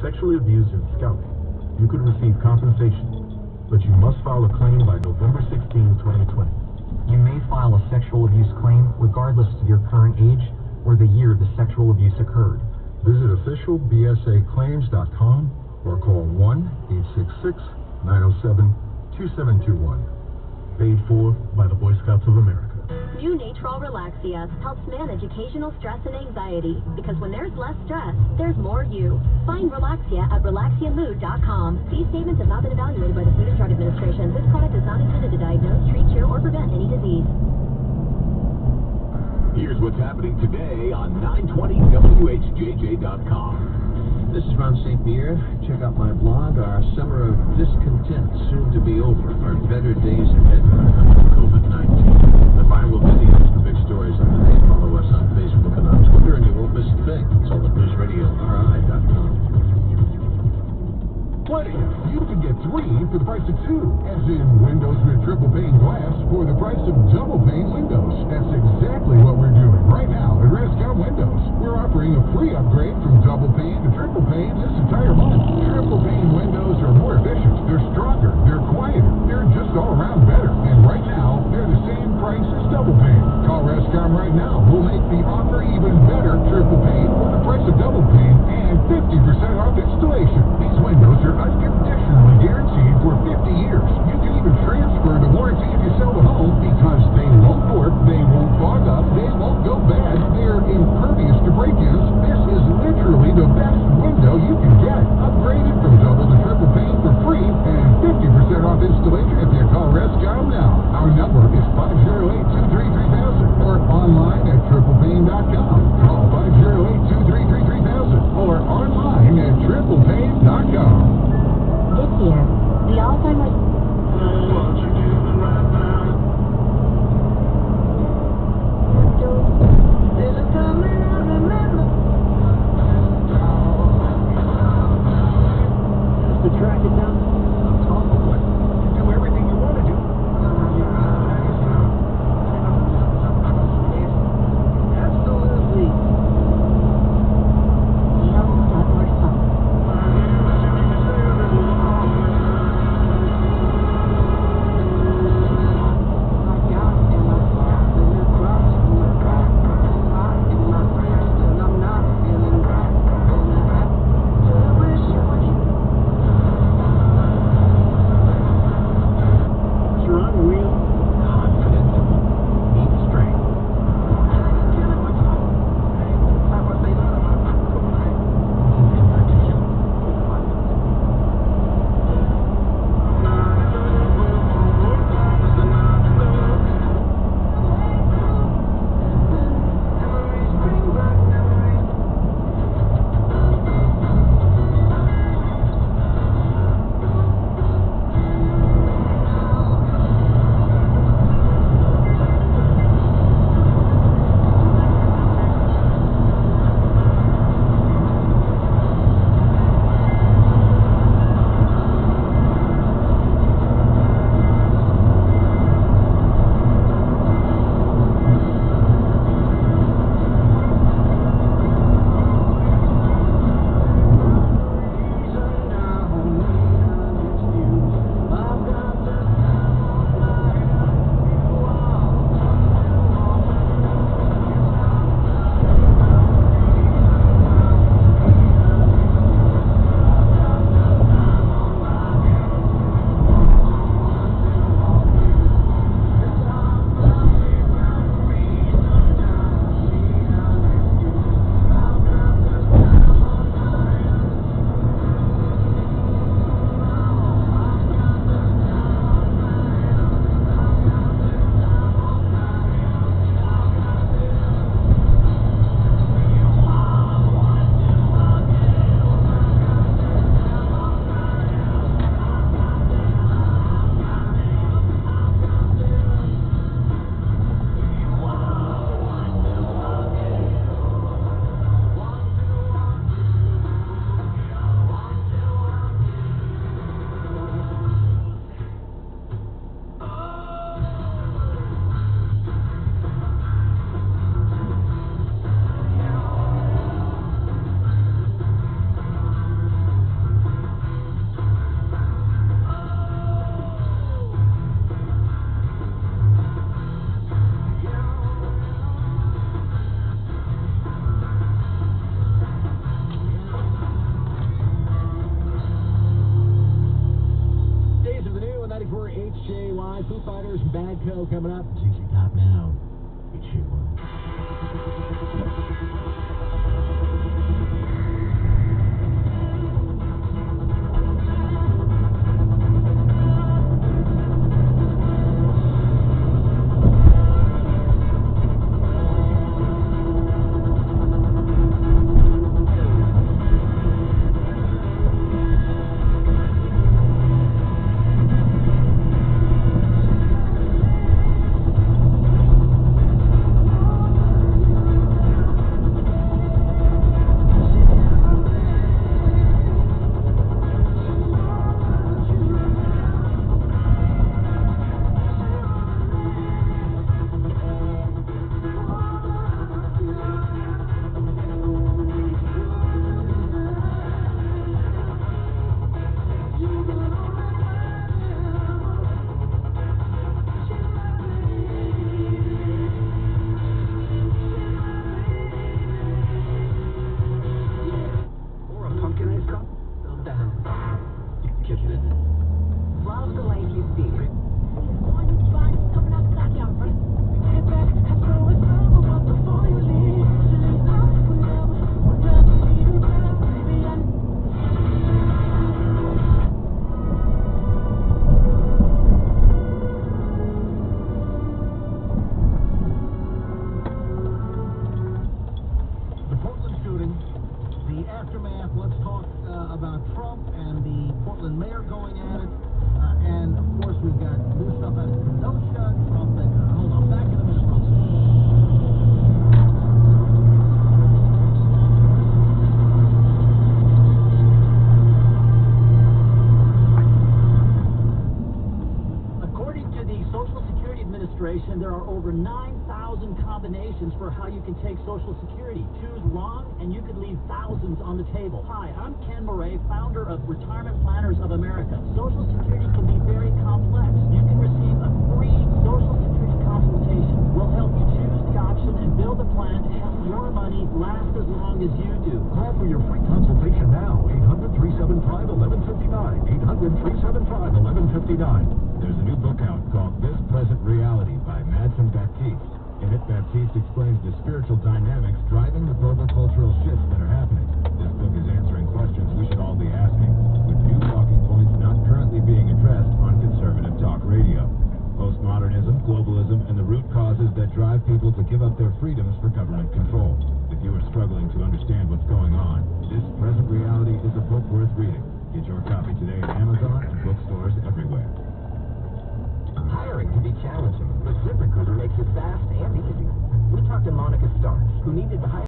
sexually abused in scouting, you could receive compensation, but you must file a claim by November 16, 2020. You may file a sexual abuse claim regardless of your current age or the year the sexual abuse occurred. Visit officialbsaclaims.com or call 1-866-907-2721. Paid for by the Boy Scouts of America. New Natrol Relaxia helps manage occasional stress and anxiety, because when there's less stress, there's more you. Find Relaxia at relaxiamood.com. These statements have not been evaluated by the Food and Drug Administration. This product is not intended to diagnose, treat, cure, or prevent any disease. Here's what's happening today on 920WHJJ.com. This is Ron St. Pierre. Check out my blog. Our summer of discontent soon to be over. Our better days ahead. COVID-19. The viral videos, the big stories of the day. Follow us on Facebook and on Twitter, and you won't miss a thing. It's all at NewsRadioRI.com. Plenty. You can get 3 for the price of 2, as in windows with triple pane glass for the price of double pane windows. That's exactly what we're doing right now at Rescom Windows. We're offering a free upgrade from double pane to triple pane this entire month. Triple pane windows are more efficient, they're stronger, they're quieter, they're just all around better. And right now, they're the same price as double pane. Call Rescom right now. We'll make the offer even better. Triple pane for the price of double pane and 50% off installation. These windows are unconditionally guaranteed for 50 years. You can even transfer the warranty if you sell the home, because they won't warp, they won't fog up, they won't go bad, they're impervious to break-ins. This is literally the best window you can get. Upgraded from double to triple pane for free and 50% off installation if you call Rescom now. Our number is 508-233-1000 or online at triplepane.com. Fighters, Badco coming up. ZZ Top now. Eat shit one. Love the life you see. Coming up, back out front. Get back, have to go with love, but before you leave, The Portland shooting, the aftermath. Let's talk about Trump and the Portland mayor going at it. And, of course, we've got new stuff out of Kenosha. Trump and, hold on, back in a minute, folks. According to the Social Security Administration, there are over 9,000 combinations for how you can take Social Security. Choose wrong, and you could leave thousands on the table. Hi, I'm Ken Murray, founder of Retirement Planners of America. Social Security can be very complex. You can receive a free Social Security consultation. We'll help you choose the option and build a plan to help your money last as long as you do. Call for your free consultation now. 800-375-1159. 800-375-1159. There's a new book out called This Present Reality by Madsen Baptiste. In it, Baptiste explains the spiritual dynamics driving the global cultural shifts that are happening. This book is answering questions we should all be asking, with new talking points not currently being addressed on conservative talk radio. Postmodernism, globalism, and the root causes that drive people to give up their freedoms for government control. If you are struggling to understand what's going on, This Present Reality is a book worth reading. Get your copy today at Amazon and bookstores everywhere. Hiring can be challenging, but ZipRecruiter makes it fast and easy. We talked to Monica Starks, who needed to hire